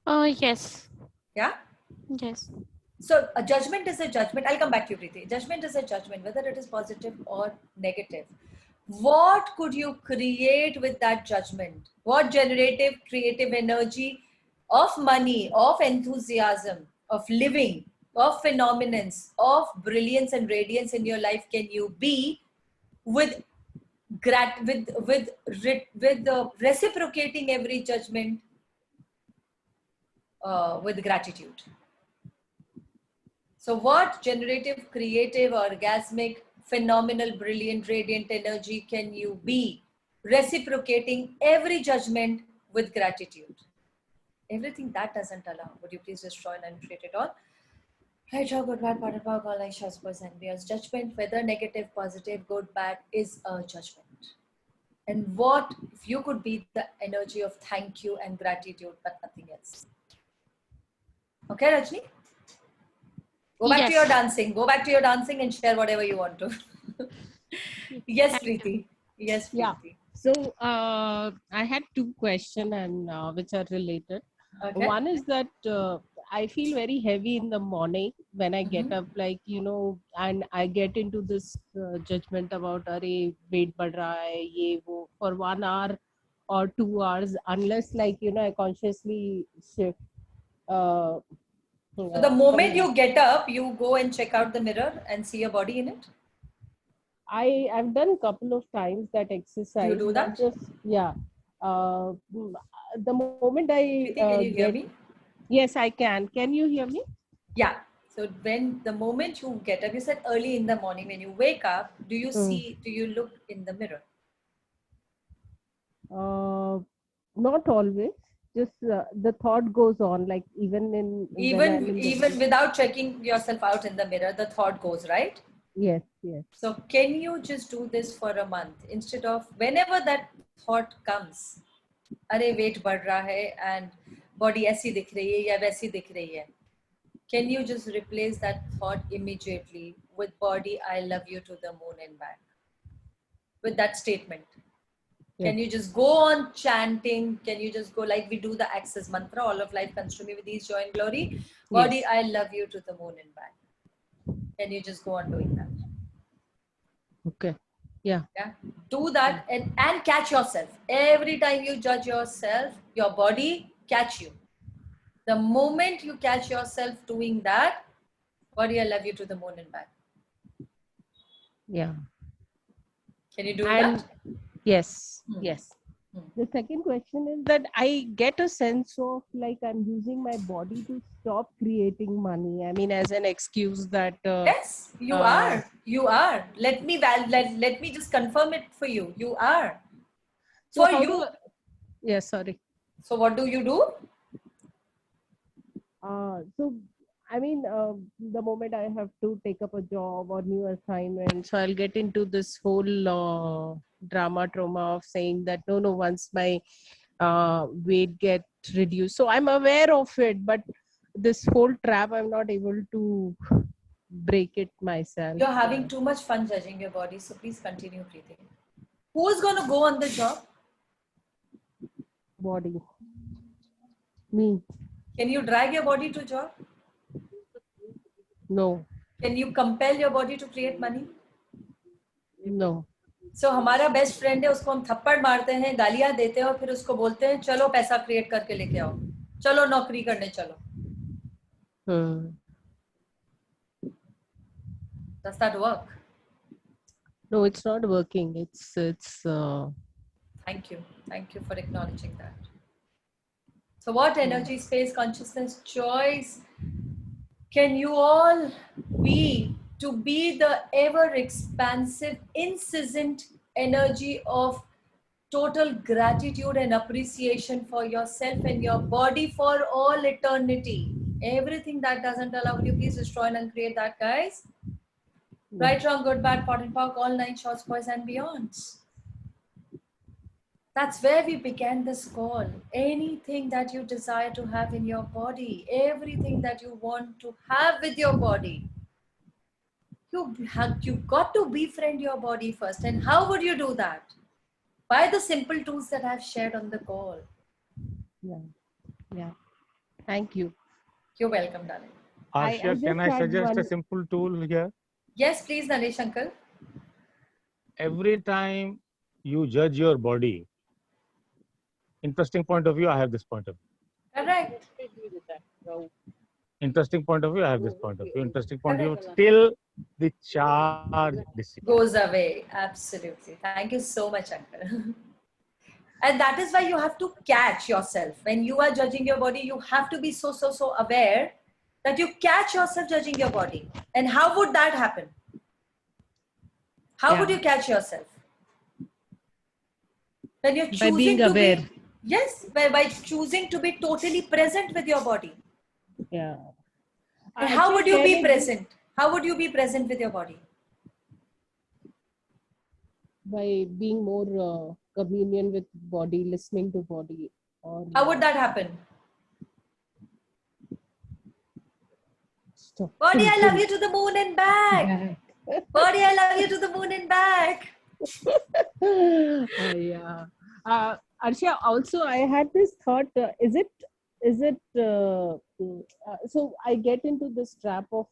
Yes.
Yeah?
Yes.
So a judgment is a judgment. I'll come back to you, Preeti. Judgment is a judgment, whether it is positive or negative. What could you create with that judgment? What generative, creative energy of money, of enthusiasm, of living, of phenomenons, of brilliance and radiance in your life can you be with reciprocating every judgment with gratitude? So what generative, creative, orgasmic, phenomenal, brilliant, radiant energy can you be reciprocating every judgment with gratitude? Everything that doesn't allow. Would you please destroy and uncreate it all? Right, wrong, good, bad, part of all like shows, boys and beers. Judgment, whether negative, positive, good, bad, is a judgment. And what if you could be the energy of thank you and gratitude, but nothing else? Okay, Rajni? Go back to your dancing. Go back to your dancing and share whatever you want to. Yes, Preeti. Yes, Preeti.
Yeah. So I had two questions and which are related.
Okay.
One is that I feel very heavy in the morning when I get up, like, you know, and I get into this judgment about, "Arey, weight badh raha hai, ye wo," for 1 hour or 2 hours, unless, like, you know, I consciously shift.
So the moment you get up, you go and check out the mirror and see your body in it?
I've done a couple of times that exercise.
You do that?
Yeah. The moment I
Preeti, can you hear me?
Yes, I can. Can you hear me?
Yeah. So when the moment you get up, you said early in the morning when you wake up, do you see? Do you look in the mirror?
Not always. Just the thought goes on, like even
Even without checking yourself out in the mirror, the thought goes, right?
Yes, yes.
So can you just do this for a month instead of whenever that thought comes, अरे weight बढ़ रहा है and body ऐसी दिख रही है या वैसी दिख रही है. Can you just replace that thought immediately with body, I love you to the moon and back? With that statement. Can you just go on chanting? Can you just go like we do the access mantra, all of life comes to me with ease, joy and glory. Body, I love you to the moon and back. Can you just go on doing that?
Okay. Yeah.
Yeah. Do that and catch yourself. Every time you judge yourself, your body catch you. The moment you catch yourself doing that, body, I love you to the moon and back.
Yeah.
Can you do that?
Yes, yes. The second question is that I get a sense of like I'm using my body to stop creating money. I mean, as an excuse that.
Yes, you are. You are. Let me just confirm it for you. You are.
So
for you.
Yes, sorry.
So what do you do?
So I mean, the moment I have to take up a job or new assignment, so I'll get into this whole drama trauma of saying that no, once my weight get reduced. So I'm aware of it, but this whole trap, I'm not able to break it myself.
You're having too much fun judging your body, so please continue breathing. Who's going to go on the job?
Body. Me.
Can you drag your body to job?
No.
Can you compel your body to create money?
No.
So हमारा best friend है, उसको हम थप्पड़ मारते हैं, गालियां देते हैं और फिर उसको बोलते हैं चलो पैसा क्रिएट करके लेके आओ, चलो नौकरी करने चलो. Does that work?
No, it's not working. It's
Thank you for acknowledging that. So what energy, space, consciousness, choice can you all be to be the ever expansive, incessant energy of total gratitude and appreciation for yourself and your body for all eternity? Everything that doesn't allow you, please destroy and uncreate that, guys. Right, wrong, good, bad, pot and pock, all 9 shorts, boys and beyonds. That's where we began this call. Anything that you desire to have in your body, everything that you want to have with your body, you got to befriend your body first. And how would you do that? By the simple tools that I've shared on the call.
Yeah. Thank you.
You're welcome, darling.
Asha, can I suggest a simple tool here?
Yes, please, Naresh uncle.
Every time you judge your body, interesting point of view, I have this point of view.
Correct.
Interesting point of view. I have this point of view. Interesting point of view. Till the charge dissipates.
Goes away. Absolutely. Thank you so much, Uncle. And that is why you have to catch yourself. When you are judging your body, you have to be so aware that you catch yourself judging your body. And how would that happen? How would you catch yourself? When you're choosing
By being
to
aware.
be, yes, by choosing to be totally present with your body.
Yeah.
And how would you be present? How would you be present with your body?
By being more communion with body, listening to body. Or
How would that happen?
Stop.
Body, I love you to the moon and back. Body, I love you to the moon and back.
Yeah. Arshia, also I had this thought, so I get into this trap of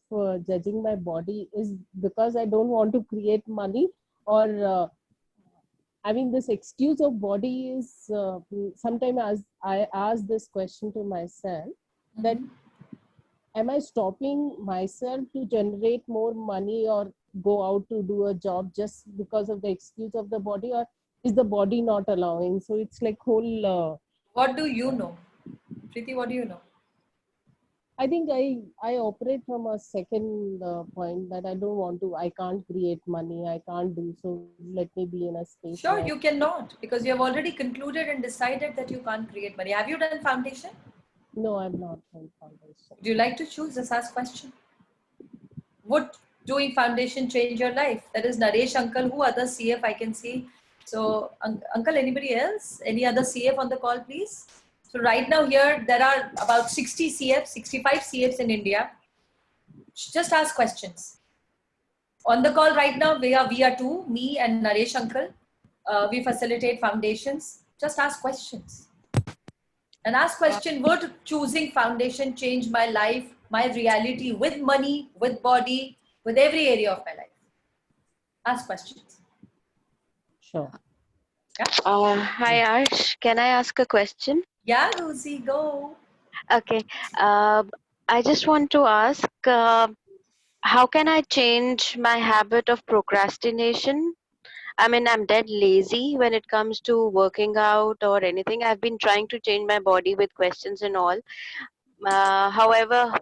judging my body is because I don't want to create money, or this excuse of body is sometimes as I ask this question to myself, that am I stopping myself to generate more money or go out to do a job just because of the excuse of the body, or is the body not allowing? So it's like whole...
What do you know? Preeti, what do you know?
I think I operate from a second point that I can't create money, I can't do, so let me be in a space.
Sure, you cannot, because you have already concluded and decided that you can't create money. Have you done foundation?
No, I'm not done foundation.
Do you like to choose? Just ask question. Would doing foundation change your life? That is Naresh uncle. Who other CF I can see? So uncle, anybody else? Any other CF on the call, please? So right now here, there are about 60 CFs, 65 CFs in India. Just ask questions. On the call right now, we are two, me and Naresh uncle. We facilitate foundations. Just ask questions. And ask question, would choosing foundation change my life, my reality with money, with body, with every area of my life? Ask questions.
Sure.
Yeah.
Hi Arsh, can I ask a question?
Yeah, Lucy, go.
Okay. I just want to ask, how can I change my habit of procrastination? I mean, I'm dead lazy when it comes to working out or anything. I've been trying to change my body with questions and all. However,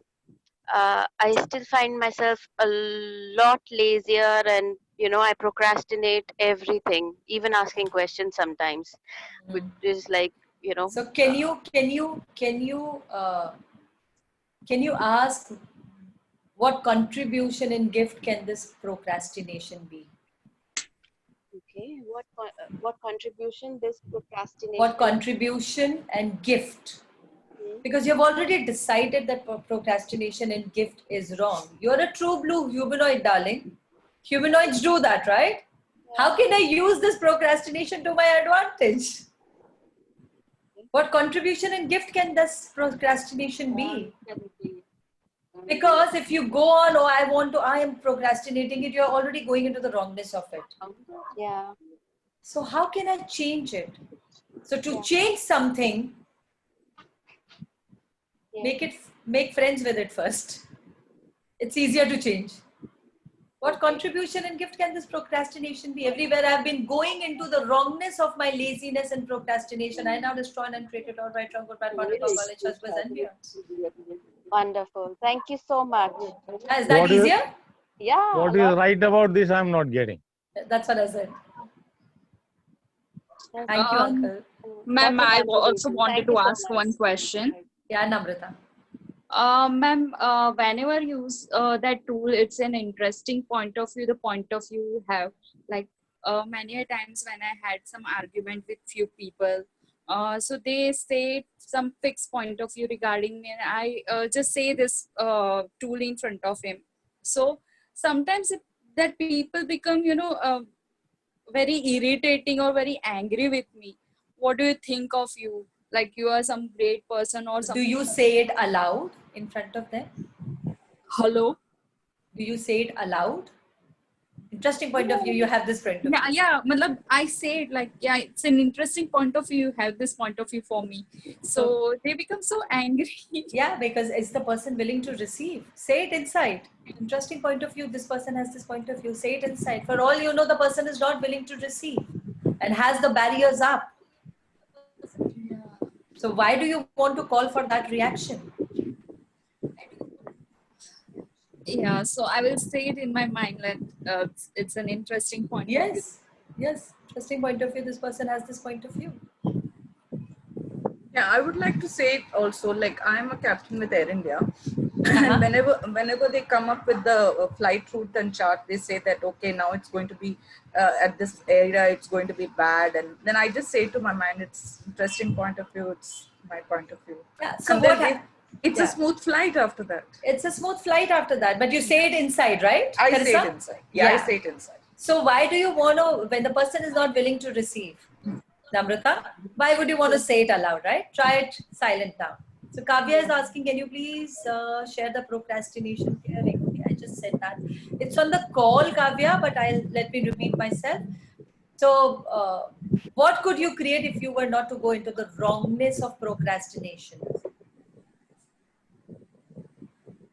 I still find myself a lot lazier, and I procrastinate everything, even asking questions sometimes, which is like,
So can you ask what contribution and gift can this procrastination be?
Okay, what contribution this procrastination?
What contribution and gift? Because you've already decided that procrastination and gift is wrong. You're a true blue humanoid, darling. Humanoids do that, right? How can I use this procrastination to my advantage? What contribution and gift can this procrastination be? Because if you go on, I am procrastinating it, you're already going into the wrongness of it.
Yeah.
So how can I change it? So to change something, make friends with it first. It's easier to change. What contribution and gift can this procrastination be? Everywhere I've been going into the wrongness of my laziness and procrastination, I now destroy and create it all right, wrong, good, bad, particle, knowledge, husbands, and beyond.
Wonderful. Thank you so much.
Is that easier?
Yeah.
What is right about this? I'm not getting.
That's what I said. Thank you, Uncle.
Ma'am, I also wanted to ask one question.
Yeah, Namrata.
Ma'am, whenever you use that tool, it's an interesting point of view, the point of view you have. Like many a times when I had some argument with few people, so they say some fixed point of view regarding me, and I just say this tool in front of him. So sometimes that people become, very irritating or very angry with me. What do you think of you? Like you are some great person or something.
Do you say it aloud in front of them?
Hello?
Do you say it aloud Interesting point of view. You have this point of view.
Yeah, matlab, I say it like, yeah, it's an interesting point of view. You have this point of view for me. So they become so angry.
Yeah, because it's the person willing to receive. Say it inside. Interesting point of view. This person has this point of view. Say it inside. For all you know, the person is not willing to receive and has the barriers up. So why do you want to call for that reaction?
Yeah, so I will say it in my mind that it's an interesting point of view.
Yes, interesting point of view. This person has this point of view.
Yeah, I would like to say it also, like I'm a captain with Air India. And whenever they come up with the flight route and chart, they say that, okay, now it's going to be at this area, it's going to be bad. And then I just say to my mind, it's interesting point of view, it's my point of view.
Yeah, so
it's a smooth flight after that.
It's a smooth flight after that, but you say it inside, right?
I
Carissa?
say it inside. Yeah, I say it inside.
So why do you want to, when the person is not willing to receive, Namrata, why would you want to say it aloud, right? Try it silent now. So Kavya is asking, can you please share the procrastination clearing? Okay, I just said that. It's on the call, Kavya, but let me repeat myself. So what could you create if you were not to go into the wrongness of procrastination?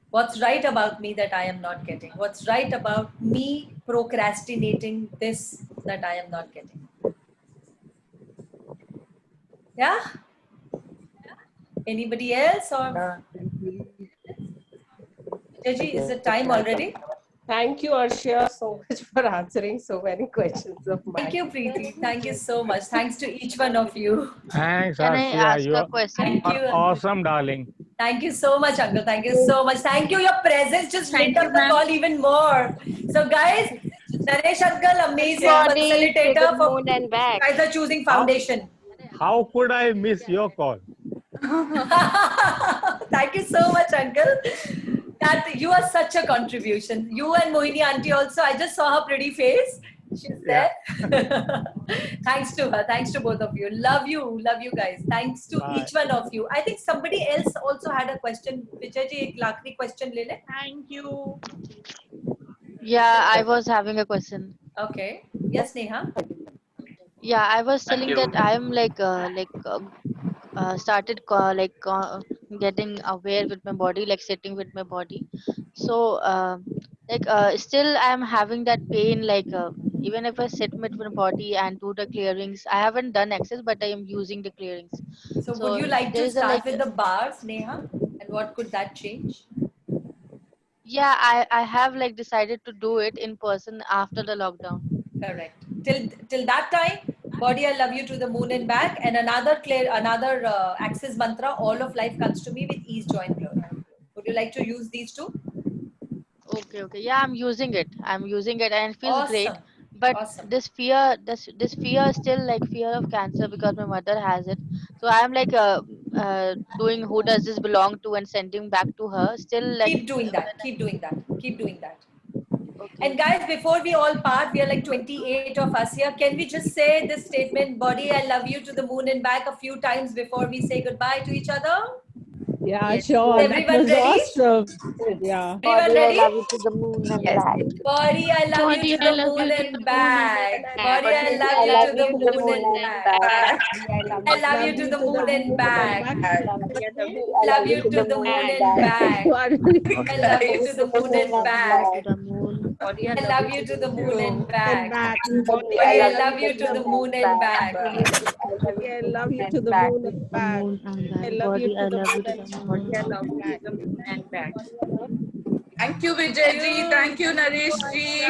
What's right about me that I am not getting? What's right about me procrastinating this that I am not getting? Yeah? Anybody else? Or Jaji, is it time already?
Thank you, Arshia, so much for answering so many questions of mine.
Thank you, Preeti. Thank you so much. Thanks to each one of you.
Thanks,
Can I
Arshia.
ask
You
a question?
are awesome, darling.
Thank you so much, Uncle. Thank you so much. Thank you. Your presence just lit up the call even more. So, guys, Naresh Uncle, amazing facilitator for
moon and back.
guys are choosing foundation.
How could I miss your call?
Thank you so much, Uncle. That you are such a contribution. You and Mohini Auntie also. I just saw her pretty face. She's there. Thanks to her. Thanks to both of you. Love you guys. Thanks to each one of you. I think somebody else also had a question. Vijay ji, ek laakhri question le le.
Thank you.
Yeah, I was having a question.
Okay. Yes, Neha.
Yeah, I was telling that I am started getting aware with my body, like sitting with my body. So still I am having that pain, even if I sit with my body and do the clearings, I haven't done exercise, but I am using the clearings.
So would you like to start with the bars, Neha? And what could that change?
Yeah, I have decided to do it in person after the lockdown.
Correct. Till that time, body, I love you to the moon and back, and another Axis mantra, all of life comes to me with ease, joy, and glory. Would you like to use these two?
Okay. Yeah, I'm using it, and it feels great. But this fear is still fear of cancer, because my mother has it. So I'm doing who does this belong to and sending back to her. Still
keep doing that. And guys, before we all part, we are 28 of us here. Can we just say this statement, body, I love you to the moon and back, a few times before we say goodbye to each other?
Yeah, sure.
Everyone
that
ready?
was awesome. Yeah.
Everyone ready?
I love you to the moon and back.
Body, I love you to the moon and back. Body, I love you to the moon and back. I love you to the moon and back. Love you to the moon and back. I love you to the moon and back. I love you to the moon and back. I love you to the moon and back.
I love you to the moon and back. I love you to the moon and back.
Thank you, Vijay ji. Thank you, Naresh ji.